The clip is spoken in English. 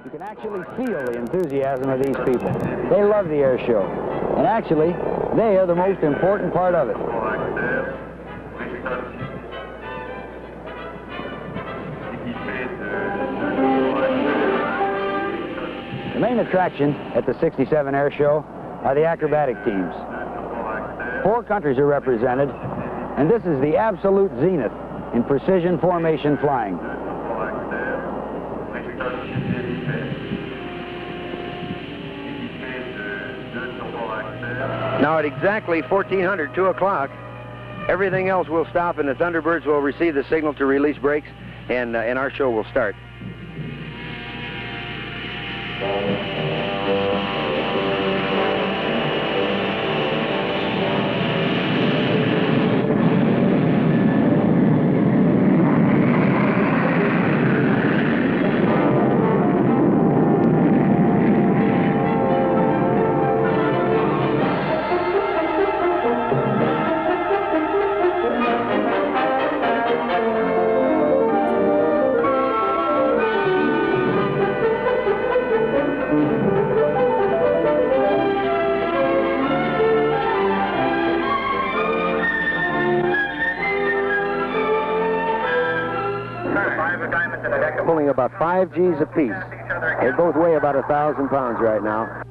You can actually feel the enthusiasm of these people. They love the air show. And actually, they are the most important part of it. The main attraction at the 67 Air Show are the acrobatic teams. 4 countries are represented, and this is the absolute zenith in precision formation flying. Now at exactly 1400, 2 o'clock, everything else will stop and the Thunderbirds will receive the signal to release brakes, and our show will start. Pulling about 5 Gs apiece. They both weigh about 1,000 pounds right now.